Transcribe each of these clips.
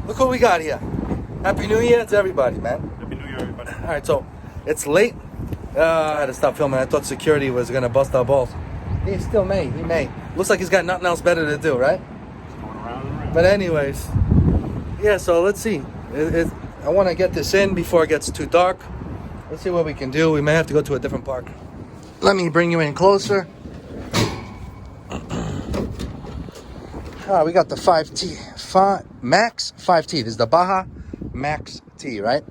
Look what we got here. Happy New Year to everybody, man. Happy New Year, everybody. All right, so it's late. I had to stop filming. I thought security was gonna bust our balls. He still may. He may. Looks like he's got nothing else better to do, right? Going around and around. But anyways, yeah. So let's see. I want to get this in before it gets too dark. Let's see what we can do. We may have to go to a different park. Let me bring you in closer. We got the 5T, Max 5T. This is the Baja Max T, right?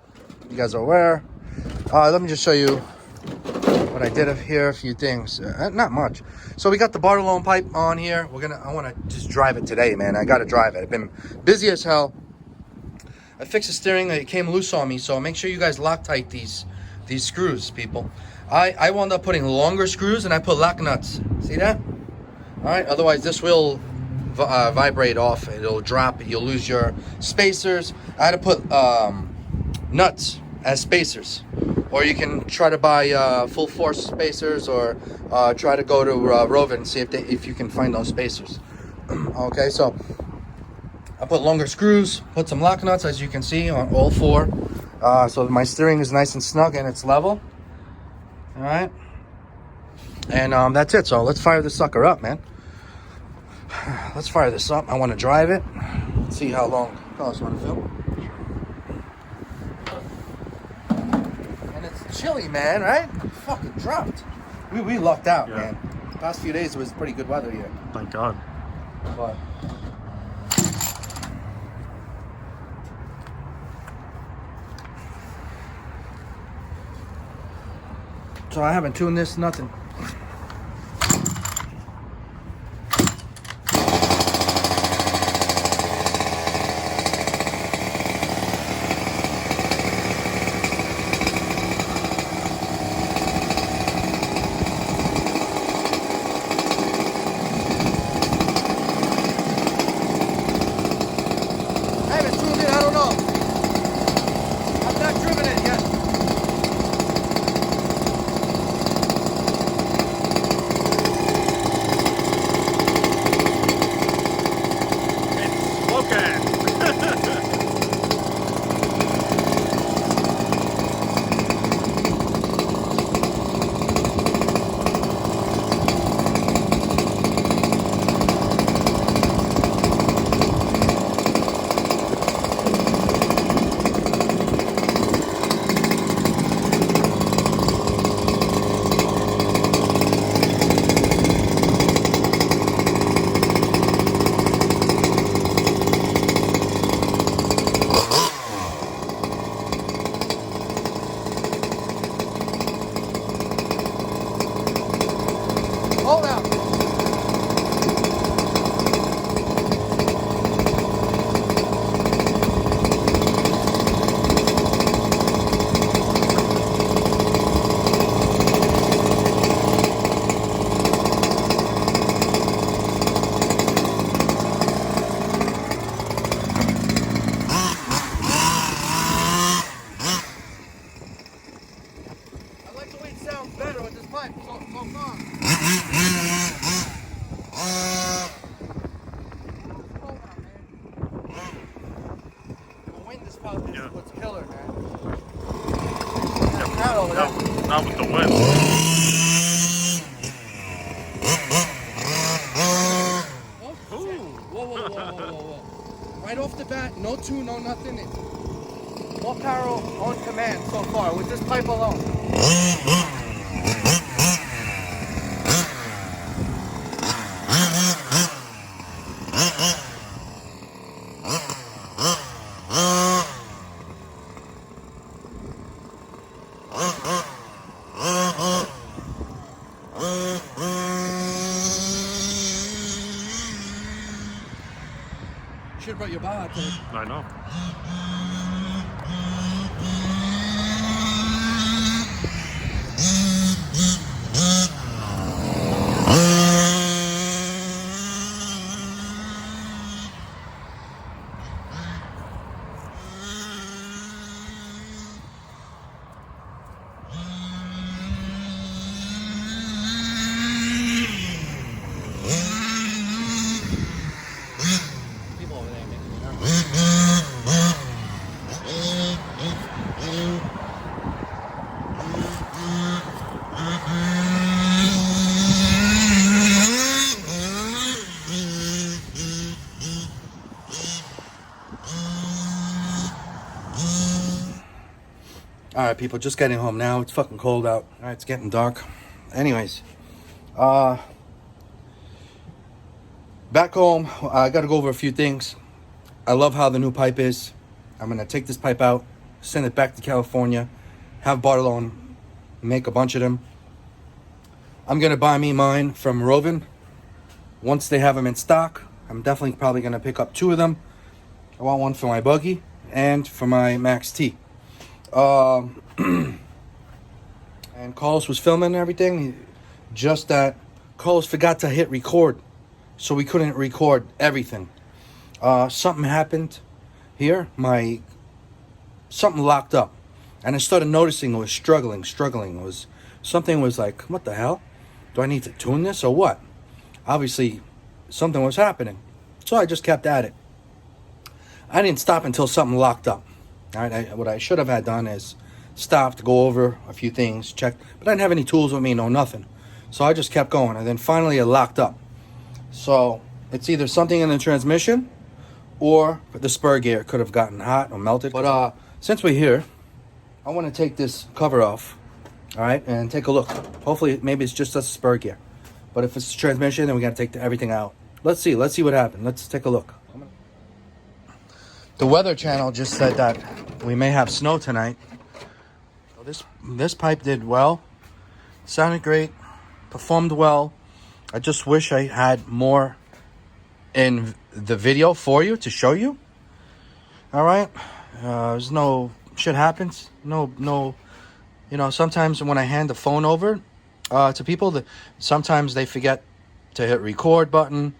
You guys are aware. Let me just show you what I did of here. A few things, not much. So we got the Bartolone pipe on here. I want to just drive it today, man. I got to drive it. I've been busy as hell. I fixed the steering. It came loose on me, so make sure you guys Loctite these screws, people. I wound up putting longer screws and I put lock nuts. See that? All right. Otherwise, this will vibrate off. It'll drop. You'll lose your spacers. I had to put nuts as spacers, or you can try to buy full force spacers, or try to go to Rovan and see if you can find those spacers. Okay, so I put longer screws, put some lock nuts, as you can see, on all four, so my steering is nice and snug and it's level. All right, and that's it. So let's fire this sucker up, man. Let's fire this up. I want to drive it. Let's see how long. Fellas, want to film? And it's chilly, man, right? Fucking dropped. We lucked out, Yeah. man. Past few days it was pretty good weather here. Thank God. But so I haven't tuned this, nothing. I haven't tuned it, I don't know. I've not driven it yet. It's smoking. Hold out. I like the way it sounds better with this pipe so far. The wind is probably what's killer, man. Not over there. Not with the wind. Whoa. Right off the bat, no tune, no nothing. More power on command so far with this pipe alone. Should have brought your bar out there. I know. People over there making it. All right, people, just getting home now. It's fucking cold out. All right, it's getting dark. Anyways, back home, I got to go over a few things. I love how the new pipe is. I'm going to take this pipe out, send it back to California, have Bartolone make a bunch of them. I'm going to buy me mine from Rovan. Once they have them in stock, I'm definitely probably going to pick up 2 of them. I want one for my buggy and for my Max T. And Carlos was filming and everything. Just that Carlos forgot to hit record, so we couldn't record everything. Something happened here. Something locked up, and I started noticing it was struggling. Something was like, what the hell? Do I need to tune this or what? Obviously, something was happening, so I just kept at it. I didn't stop until something locked up. All right, what I should have had done is stopped, go over a few things, check, but I didn't have any tools with me, no nothing. So I just kept going, and then finally it locked up. So it's either something in the transmission or the spur gear could have gotten hot or melted. But since we're here, I want to take this cover off, all right, and take a look. Hopefully, maybe it's just a spur gear. But if it's the transmission, then we got to take everything out. Let's see what happened. Let's take a look. The Weather Channel just said that we may have snow tonight. So this pipe did well, sounded great, performed well. I just wish I had more in the video for you to show you. All right, there's no shit happens. No. You know, sometimes when I hand the phone over to people, sometimes they forget to hit record button,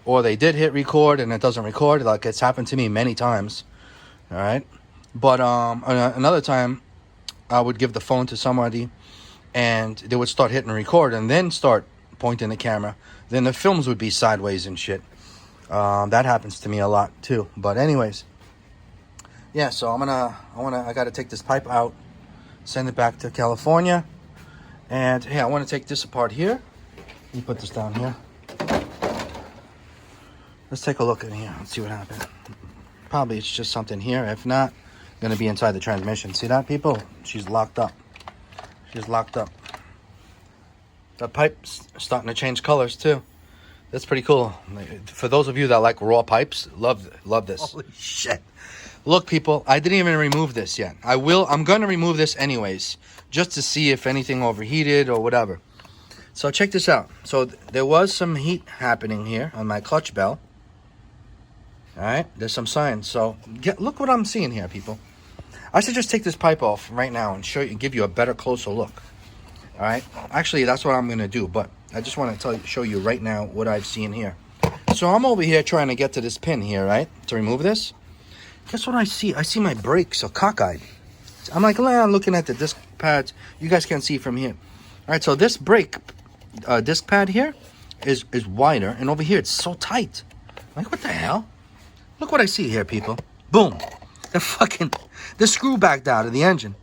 or they did hit record and it doesn't record. Like, it's happened to me many times. All right, but another time I would give the phone to somebody and they would start hitting record and then start pointing the camera. Then the films would be sideways and shit. That happens to me a lot too. But anyways, yeah, so I got to take this pipe out, send it back to California. And hey, I want to take this apart here. Let me put this down here. Let's take a look in here and see what happened. Probably it's just something here. If not, going to be inside the transmission. See that, people? She's locked up. The pipe's starting to change colors too. That's pretty cool. For those of you that like raw pipes, love this. Holy shit. Look, people, I didn't even remove this yet. I'm going to remove this anyways, just to see if anything overheated or whatever. So check this out. So there was some heat happening here on my clutch bell. All right, there's some signs. So look what I'm seeing here, people. I should just take this pipe off right now and give you a better, closer look. All right, actually, that's what I'm going to do. But I just want to show you right now what I've seen here. So I'm over here trying to get to this pin here, right, to remove this. Guess what I see? I see my brakes are cockeyed. I'm like, looking at the disc pads. You guys can't see from here. All right, so this brake disc pad here is wider, and over here it's so tight. I'm like, what the hell? Look what I see here, people. Boom. The screw backed out of the engine.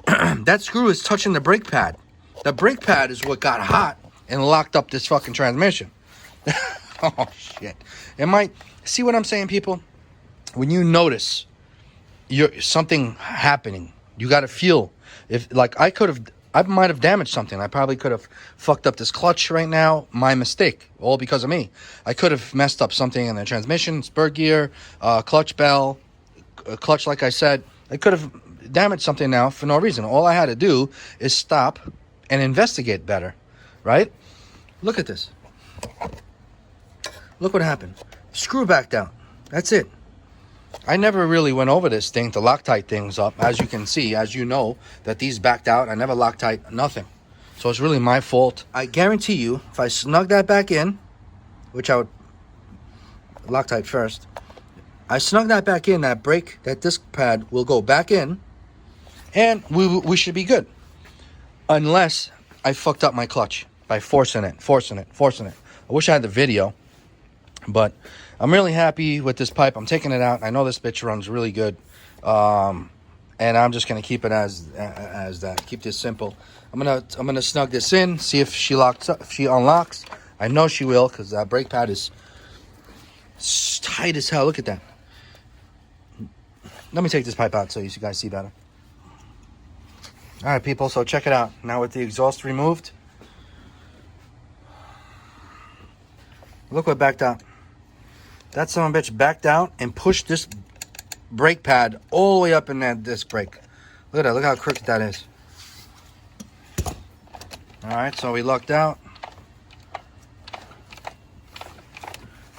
That screw is touching the brake pad. The brake pad is what got hot and locked up this fucking transmission. Oh, shit. It might... See what I'm saying, people? When you notice something happening, you got to feel. If, like, I might have damaged something. I probably could have fucked up this clutch right now. My mistake. All because of me. I could have messed up something in the transmission, spur gear, clutch bell, clutch, like I said. I could have damaged something now for no reason. All I had to do is stop and investigate better. Right? Look at this. Look what happened. Screw backed out. That's it. I never really went over this thing to Loctite things up. As you can see, as you know, that these backed out. I never Loctite nothing. So it's really my fault. I guarantee you, if I snug that back in, which I would Loctite first. I snug that back in, that disc pad will go back in, and we should be good. Unless I fucked up my clutch by forcing it. I wish I had the video, but I'm really happy with this pipe. I'm taking it out. I know this bitch runs really good. And I'm just gonna keep it as that. Keep this simple. I'm gonna snug this in, see if she unlocks. I know she will, because that brake pad is tight as hell. Look at that. Let me take this pipe out so you guys see better. All right, people, so check it out. Now with the exhaust removed, look what backed out. That son of a bitch backed out and pushed this brake pad all the way up in that disc brake. Look at that. Look how crooked that is. All right, so we lucked out.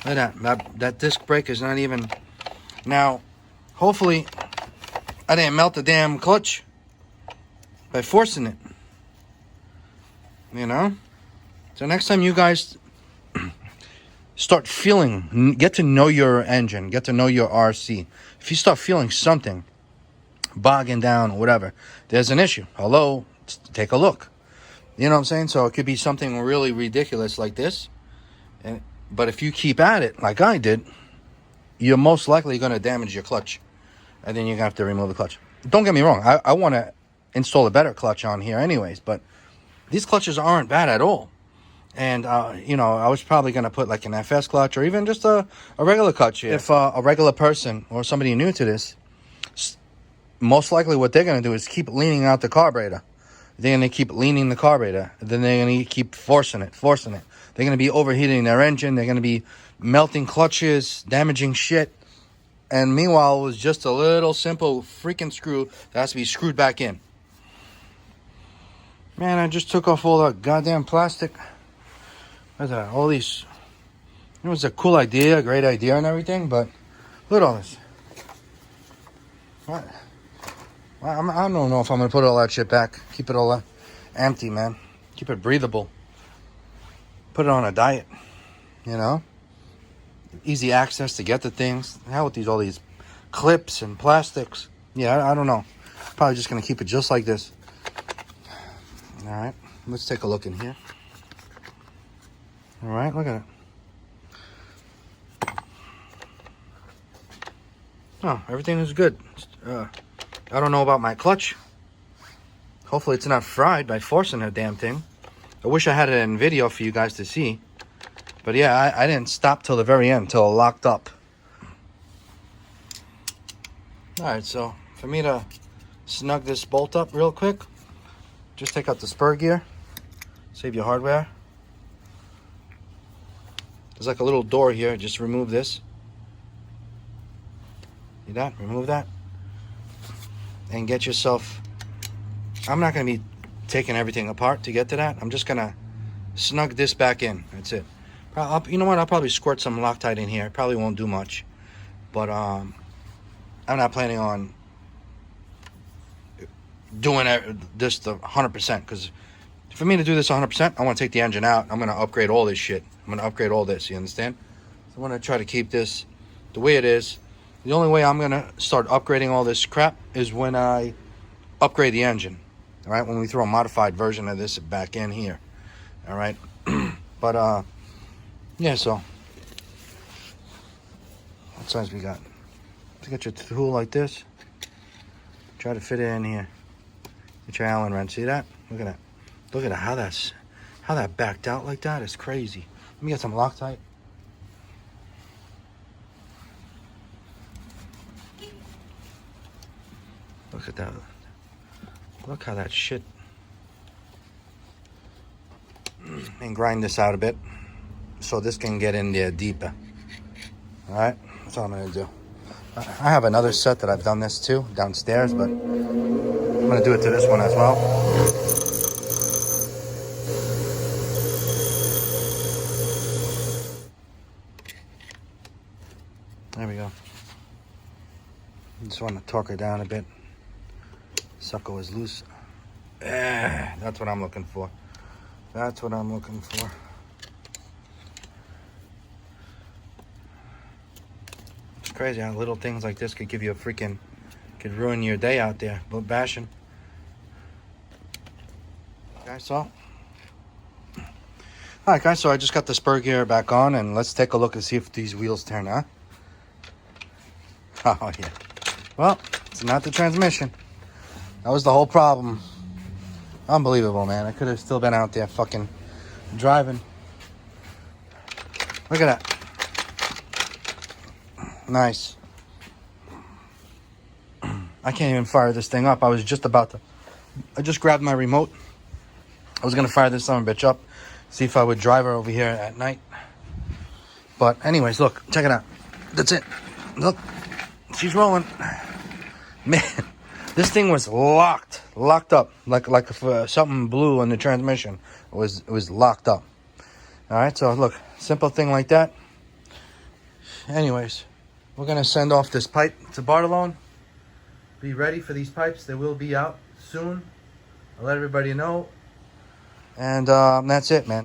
Look at that. That disc brake is not even... Now, hopefully, I didn't melt the damn clutch by forcing it. You know? So next time you guys start feeling, get to know your engine, get to know your RC. If you start feeling something bogging down or whatever, there's an issue. Hello, take a look. You know what I'm saying? So it could be something really ridiculous like this. But if you keep at it, like I did, you're most likely going to damage your clutch. And then you're going to have to remove the clutch. Don't get me wrong. I want to install a better clutch on here anyways. But these clutches aren't bad at all. And, you know, I was probably going to put like an FS clutch or even just a regular clutch here. If a regular person or somebody new to this, most likely what they're going to do is keep leaning out the carburetor. They're going to keep leaning the carburetor. Then they're going to keep forcing it. They're going to be overheating their engine. They're going to be melting clutches, damaging shit. And meanwhile, it was just a little simple freaking screw that has to be screwed back in. Man, I just took off all that goddamn plastic. What's that? All these... It was a cool idea, a great idea and everything, but look at all this. What? I don't know if I'm going to put all that shit back. Keep it all empty, man. Keep it breathable. Put it on a diet, you know? Easy access to get the things. Hell with all these clips and plastics. Yeah, I don't know. Probably just going to keep it just like this. All right, let's take a look in here. All right, look at it. Oh, everything is good. I don't know about my clutch. Hopefully it's not fried by forcing that damn thing. I wish I had it in video for you guys to see. But yeah, I didn't stop till the very end, till it locked up. Alright, so for me to snug this bolt up real quick, just take out the spur gear. Save your hardware. There's like a little door here. Just remove this. See that? Remove that. And get yourself... I'm not going to be taking everything apart to get to that. I'm just going to snug this back in. That's it. You know what? I'll probably squirt some Loctite in here. It probably won't do much. But I'm not planning on doing this the 100%. Because for me to do this 100%, I want to take the engine out. I'm going to upgrade all this shit. I'm going to upgrade all this. You understand? So I want to try to keep this the way it is. The only way I'm going to start upgrading all this crap is when I upgrade the engine. All right? When we throw a modified version of this back in here. All right? But, yeah, so. What size we got? You got your tool like this. Try to fit it in here. Get your Allen wrench. See that? Look at that. Look at how that backed out like that. It's crazy. Let me get some Loctite. Look at that. Look how that shit. And grind this out a bit so this can get in there deeper. Alright, that's all I'm going to do. I have another set that I've done this to downstairs, but I'm going to do it to this one as well. There we go. Just want to torque it down a bit. Sucker was loose. That's what I'm looking for. That's what I'm looking for. It's crazy how little things like this could give you a freaking... could ruin your day out there. Bashing. Guys, so... Alright guys, so I just got the spur gear back on, and let's take a look and see if these wheels turn, huh? Oh yeah. Well, it's not the transmission. That was the whole problem. Unbelievable, man. I could have still been out there fucking driving. Look at that. Nice. I can't even fire this thing up. I was just about to I just grabbed my remote. I was gonna fire this son of a bitch up, see if I would drive her over here at night. But anyways, look, check it out. That's it. Look, she's rolling. Man, this thing was locked up, like if something blew on the transmission. It was locked up. All right, so look, simple thing like that. Anyways, we're gonna send off this pipe to Bartolone. Be ready for these pipes. They will be out soon. I'll let everybody know. And that's it, man.